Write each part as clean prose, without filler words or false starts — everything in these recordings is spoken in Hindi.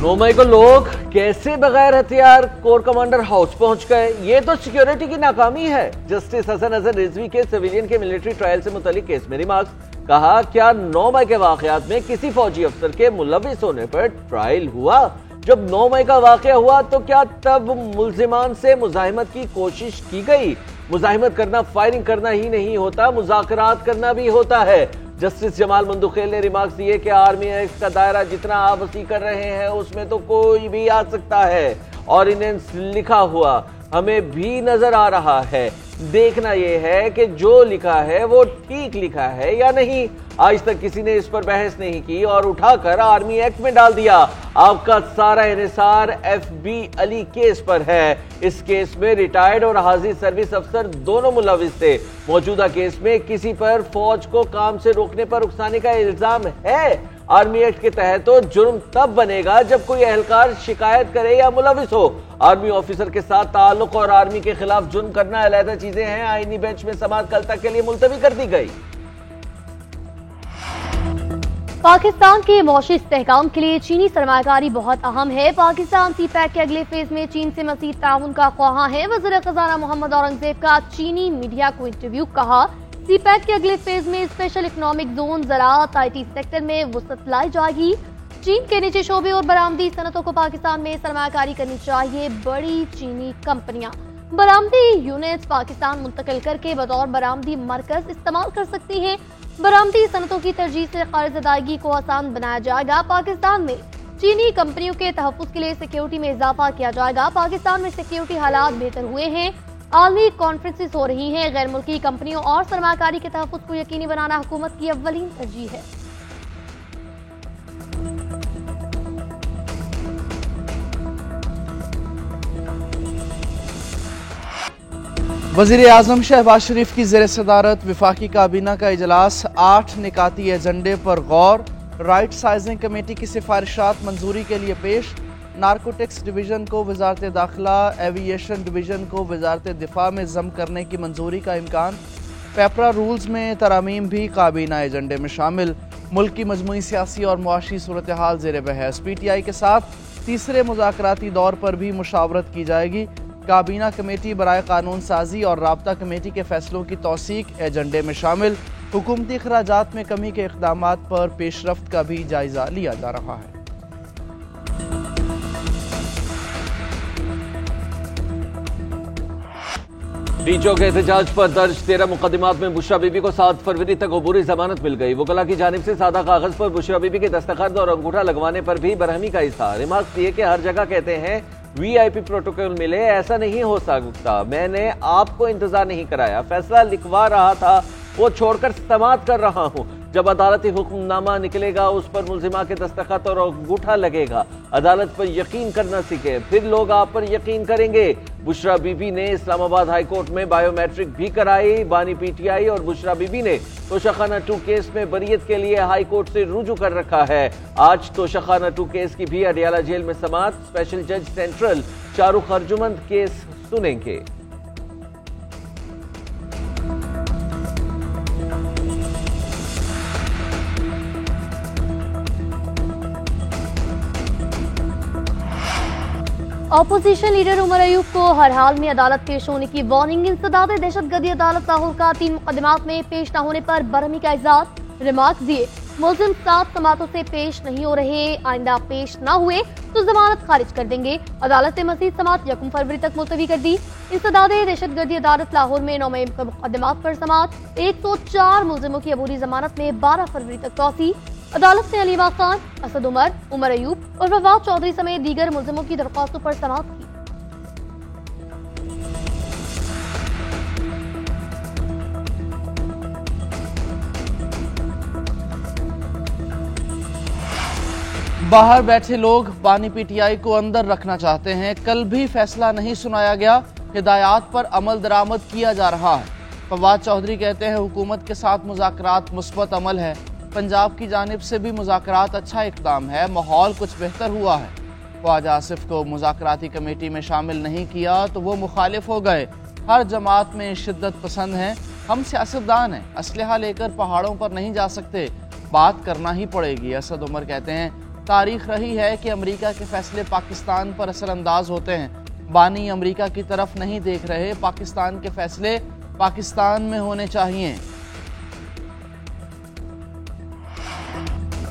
9 मई को लोग कैसे बगैर हथियार कोर कमांडर हाउस पहुंच गए? ये तो सिक्योरिटी की नाकामी है। जस्टिस हसन अजहर रिजवी के सिविलियन के मिलिट्री ट्रायल से मुतालिक केस में रिमार्क्स। कहा, क्या 9 मई के वाकयात में किसी फौजी अफसर के मुलविस होने पर ट्रायल हुआ? जब 9 मई का वाकया हुआ तो क्या तब मुल्जिमान से मुजाहिमत की कोशिश की गई? मुजाहिमत करना फायरिंग करना ही नहीं होता, मुज़ाकरात करना भी होता है। जस्टिस जमाल मंदुखेल ने रिमार्क्स दिए कि आर्मी एक्ट का दायरा जितना आप वसी कर रहे हैं उसमें तो कोई भी आ सकता है। ऑर्डिनेंस लिखा हुआ हमें भी नजर आ रहा है। देखना यह है कि जो लिखा है वो ठीक लिखा है या नहीं। आज तक किसी ने इस पर बहस नहीं की और उठाकर आर्मी एक्ट में डाल दिया। आपका सारा इन्हिसार FB अली केस पर है। इस केस में रिटायर्ड और हाजिर सर्विस अफसर दोनों मुलविस थे। मौजूदा केस में किसी पर फौज को काम से रोकने पर उकसाने का इल्जाम है। आर्मी एक्ट के तहत तो जुर्म तब बनेगा जब कोई एहलकार शिकायत करे या मुलविस हो। आर्मी ऑफिसर के साथ ताल्लुक और आर्मी के खिलाफ जुर्म करना अलग चीजें हैं। आईनी बेंच में समाअत कल तक के लिए मुलतवी कर दी गई। पाकिस्तान के मौशी इस्तेहकाम के लिए चीनी सरमायाकारी बहुत अहम है। पाकिस्तान CPEC के अगले फेज में चीन से मज़ीद ताउन का ख्वाहा है। वज़ीर खजाना मोहम्मद औरंगजेब का चीनी मीडिया को इंटरव्यू। कहा, CPEC के अगले फेज में स्पेशल इकोनॉमिक जोन, ज़राअत, IT सेक्टर में वुसअत लाई जाएगी। चीन के निजी शोबे और बरामदी सनतों को पाकिस्तान में सरमायाकारी करनी चाहिए। बड़ी चीनी कंपनियां बरामदी यूनिट्स पाकिस्तान मुंतकिल करके बतौर बरामदी मरकज इस्तेमाल कर सकती हैं। बरामदी सनतों की तरजीह से कर्ज अदायगी को आसान बनाया जाएगा। पाकिस्तान में चीनी कंपनियों के तहफ़्फ़ुज़ के लिए सिक्योरिटी में इजाफा किया जाएगा। पाकिस्तान में सिक्योरिटी हालात बेहतर हुए हैं। आलमी कॉन्फ्रेंसेस हो रही हैं। गैर मुल्की कंपनियों और सरमायाकारी के तहफ़्फ़ुज़ को यकीनी बनाना हुकूमत की अव्वलीन तरजीह है। वज़ीर आज़म शहबाज शरीफ की ज़ेर सदारत वफाकी काबीना का इजलास। 8 निकाती एजेंडे पर गौर। राइट साइजिंग कमेटी की सिफारिशात मंजूरी के लिए पेश। नारकोटिक्स डिवीज़न को वजारत दाखिला, एविएशन डिवीज़न को वजारत दिफा में ज़म करने की मंजूरी का इम्कान। पेपरा रूल्स में तरामीम भी काबीना एजेंडे में शामिल। मुल्क की मजमूई सियासी और मुआशी सूरत हाल ज़ेर बहस। PTI के साथ तीसरे मुज़ाकराती दौर पर भी मुशावरत की जाएगी। काबीना कमेटी बराए कानून साजी और राब्ता कमेटी के फैसलों की तौसीक एजेंडे में शामिल। हुकूमती अखराजात में कमी के इक़दामात पर पेशरफ्त का भी जायजा लिया जा रहा है। डीचो के एहतजाज पर दर्ज 13 मुकदमात में बुशरा बीबी को 7 फरवरी तक अबूरी जमानत मिल गई। वकला की जानिब से सादा कागज पर बुशरा बीबी के दस्तखत और अंगूठा लगवाने पर भी बरहमी का इज़हार। रिमार्क्स दिए कि हर जगह कहते हैं VIP प्रोटोकॉल मिले, ऐसा नहीं हो सकता। मैंने आपको इंतजार नहीं कराया, फैसला लिखवा रहा था, वो छोड़कर समाअत कर रहा हूं। जब अदालती हुक्मनामा निकलेगा उस पर मुल्जिमा के दस्तखत और अंगूठा लगेगा। अदालत पर यकीन करना सीखे, फिर लोग आप पर यकीन करेंगे। बुशरा बीबी ने इस्लामाबाद हाई कोर्ट में बायोमेट्रिक भी कराई। बानी PTI और बुशरा बीबी ने तोशाखाना 2 केस में बरियत के लिए हाई कोर्ट से रुजू कर रखा है। आज तोशाखाना 2 केस की भी अडियाला जेल में समाअत। स्पेशल जज सेंट्रल शाहरुख अर्जुमंद केस सुनेंगे। ऑपोजिशन लीडर उमर अयूब को हर हाल में अदालत पेश होने की वार्निंग। इंसदाद दहशतगर्दी अदालत लाहौर का 3 मुकदमात में पेश न होने पर बरहमी का इज़हार। रिमार्क्स दिए, मुल्जिम 7 समातों से पेश नहीं हो रहे, आइंदा पेश न हुए तो जमानत खारिज कर देंगे। अदालत ने मजीद समाअत 1 फरवरी तक मुलतवी कर दी। इंसदाद दहशतगर्दी अदालत लाहौर में 9 मई के मुकदमात पर समाअत। 104 मुल्जिमों की अबूरी जमानत में 12 फरवरी तक तौसी। अदालत ने अलीमा खान, असद उमर, उमर अयूब और फवाद चौधरी समेत दीगर मुल्जिमों की दरख्वास्तों पर समाअत की। बाहर बैठे लोग बानी PTI को अंदर रखना चाहते हैं। कल भी फैसला नहीं सुनाया गया। हिदायत पर अमल दरामद किया जा रहा है। फवाद चौधरी कहते हैं हुकूमत के साथ मुज़ाकरात मुस्बत अमल है। पंजाब की जानिब से भी मुज़ाकरात अच्छा इक़दाम है। माहौल कुछ बेहतर हुआ है। ख्वाजा आसिफ को मुज़ाकराती कमेटी में शामिल नहीं किया तो वो मुखालिफ हो गए। हर जमात में शिद्दत पसंद हैं। हम सियासतदान हैं, असलहा लेकर पहाड़ों पर नहीं जा सकते, बात करना ही पड़ेगी। असद उमर कहते हैं तारीख रही है कि अमेरिका के फैसले पाकिस्तान पर असरअंदाज होते हैं। बानी अमेरिका की तरफ नहीं देख रहे, पाकिस्तान के फैसले पाकिस्तान में होने चाहिए।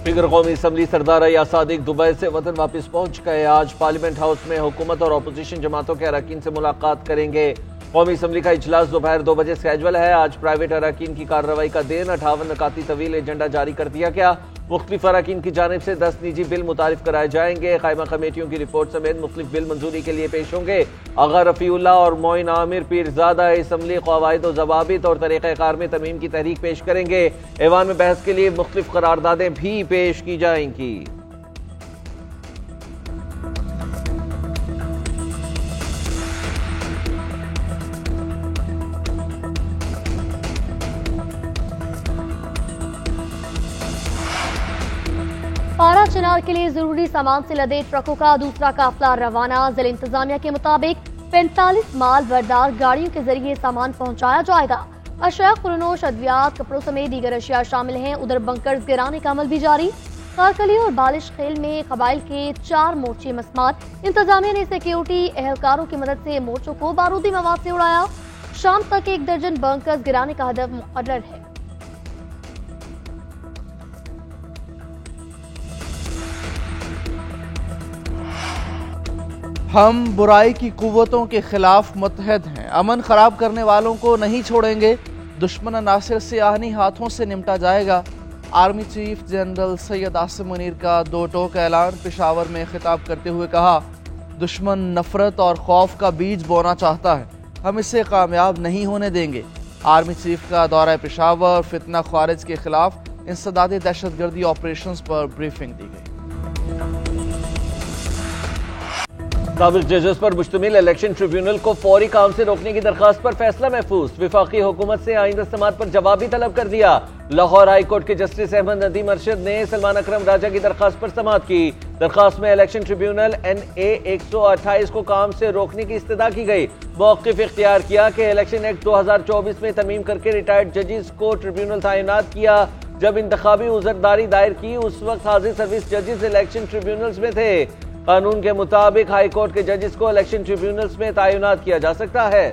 फिगर कौमी असम्बली सरदार या सादिक दुबई से वतन वापस पहुंच गए। आज पार्लियामेंट हाउस में हुकूमत और अपोजिशन जमातों के अरकान से मुलाकात करेंगे। कौमी असम्बली का इजलास दोपहर 2 बजे स्केजुअल है। आज प्राइवेट अरकान की कार्रवाई का दिन 58 नकाती तवील एजेंडा जारी कर दिया गया। मुख्तलिफ अरकान की जानिब से 10 निजी बिल मुतारिफ कराए जाएंगे। कायमा कमेटियों की रिपोर्ट समेत मुख्तलिफ बिल मंजूरी के लिए पेश होंगे। आगा रफीउल्लाह और मोइन आमिर पीरजादा असम्बली क़वाइद व ज़वाबित और तरीक़ाकार में तरमीम की तहरीक पेश करेंगे। ऐवान में बहस के लिए मुख्तलिफ करारदादें भी पेश की जाएंगी। पारा चिनार के लिए जरूरी सामान से लदे ट्रकों का दूसरा काफिला रवाना। जिला इंतजामिया के मुताबिक 45 माल बरदार गाड़ियों के जरिए सामान पहुंचाया जाएगा। अशिया खुरनोश, अद्वियात, कपड़ों समेत दीगर अशिया शामिल हैं। उधर बंकर्स गिराने का अमल भी जारी। कारकली और बालिश खेल में कबाइल के 4 मोर्चे मस्मात। इंतजामिया ने सिक्योरिटी एहलकारों की मदद से मोर्चों को बारूदी मवाद से उड़ाया। शाम तक 1 दर्जन बंकर्स गिराने का हदफ मुकर्रर है। हम बुराई की कुव्वतों के खिलाफ मुत्तहद हैं, अमन खराब करने वालों को नहीं छोड़ेंगे। दुश्मन नासिर से आहनी हाथों से निपटा जाएगा। Army chief general Syed Asim Munir का 2 टोक ऐलान। पेशावर में खिताब करते हुए कहा, दुश्मन नफरत और खौफ का बीज बोना चाहता है, हम इसे कामयाब नहीं होने देंगे। आर्मी चीफ का दौरा पेशावर। फितना खारिज के खिलाफ इंसदाद दहशतगर्दी ऑपरेशंस पर ब्रीफिंग दी गई। साबिक जजेस पर मुश्तमिल इलेक्शन ट्रिब्यूनल को फौरी काम से रोकने की दरखास्त पर फैसला महफूज। विफाकी हुकूमत से आइंदा समात पर जवाब भी तलब कर दिया। लाहौर हाई कोर्ट के जस्टिस अहमद नदीम अरशद ने सलमान अकरम राजा की दरखास्त पर समात की। दरखास्त में इलेक्शन ट्रिब्यूनल NA 128 को काम से रोकने की इस्तदा की गई। मौक़िफ़ इख्तियार किया कि इलेक्शन एक्ट 2024 में तरमीम करके रिटायर्ड जजेस को ट्रिब्यूनल तैनात किया। जब इंतखाबी उज़रदारी दायर की उस वक्त हाजिर सर्विस जजेस इलेक्शन ट्रिब्यूनल्स में थे। कानून के मुताबिक हाई कोर्ट के जजेस को इलेक्शन ट्रिब्यूनल्स में तैनात किया जा सकता है।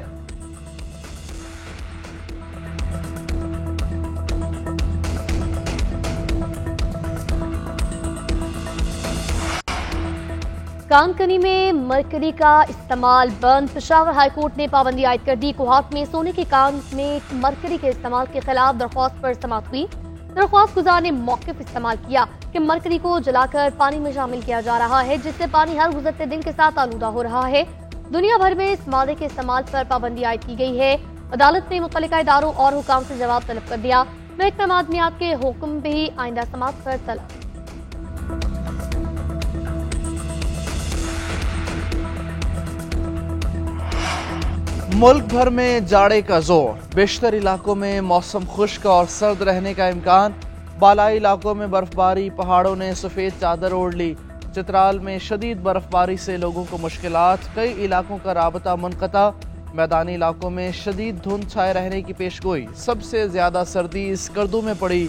कानकनी में मरकरी का इस्तेमाल बंद। पेशावर हाई कोर्ट ने पाबंदी आयद कर दी। कोहाट में सोने के कान में मरकरी के इस्तेमाल के खिलाफ दरख्वास्त पर समाअत हुई। दरख्वास्त गुजार ने मौक़िफ़ इस्तेमाल किया कि मरकरी को जलाकर पानी में शामिल किया जा रहा है, जिससे पानी हर गुजरते दिन के साथ आलूदा हो रहा है। दुनिया भर में इस मादे के इस्तेमाल पर पाबंदी आयद की गई है। अदालत ने मुतल्लिका इदारों और हुकाम से जवाब तलब कर दिया। महकमा मादनियात के हुक्म भी आइंदा समाअत पर तलब। मुल्क भर में जाड़े का जोर। बेशतर इलाकों में मौसम खुश्क और सर्द रहने का इम्कान। बालाई इलाकों में बर्फबारी, पहाड़ों ने सफ़ेद चादर ओढ़ ली। चित्राल में शदीद बर्फबारी से लोगों को मुश्किलात। कई इलाकों का राबता मुनक़ता। मैदानी इलाकों में शदीद धुंध छाए रहने की पेशगोई। सबसे ज़्यादा सर्दी स्कर्दू में पड़ी।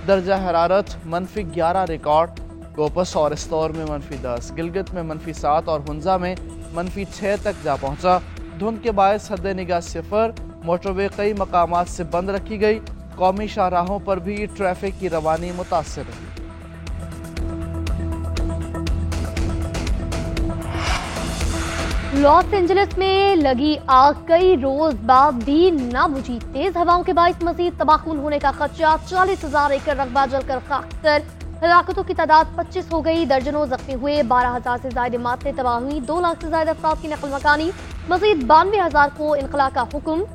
दर्जा हरारत -11 रिकॉर्ड। गोपस और इस्तौर में -10, गिलगित में -7 और हुंजा में -6 तक जा पहुँचा। धुंध के बायस हद निगाह 0। मोटरवे कई मकामात से बंद रखी गई। कौमी शाहराहों पर भी ट्रैफिक की रवानी मुतासर रही। लॉस एंजलिस में लगी आग कई रोज बाद भी ना बुझी। तेज हवाओं के बायस मजीद तबाहकुन होने का खदशा। 40,000 एकड़ रकबा जलकर खाकतर। हलाकतों की तादाद 25 हो गई। दर्जनों जख्मी हुए। 12,000 से ज्यादा इमारतें तबाह हुई। 2 लाख से ज्यादा अफराद की नकल मकानी। मजीद 92,000 को इनखला का हुक्म।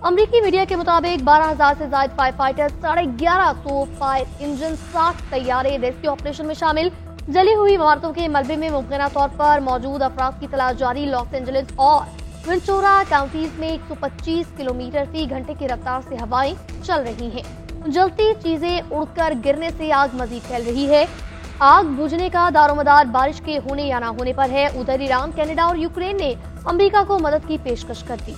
अमरीकी मीडिया के मुताबिक 12,000 से ज्यादा फायर फाइटर्स, 1150 फायर इंजन, 60 तैयारे रेस्क्यू ऑपरेशन में शामिल। जली हुई इमारतों के मलबे में मुमकिन तौर पर मौजूद अफराद की तलाश जारी। लॉस एंजलिस और वेंचुरा काउंटीज में 125 किलोमीटर फी घंटे की रफ्तार से हवाएं चल रही हैं। जलती चीजें उड़कर गिरने से आग मजीद फैल रही है। आग बुझने का दारोमदार बारिश के होने या ना होने पर है। उधर ईरान, कनाडा और यूक्रेन ने अमेरिका को मदद की पेशकश कर दी।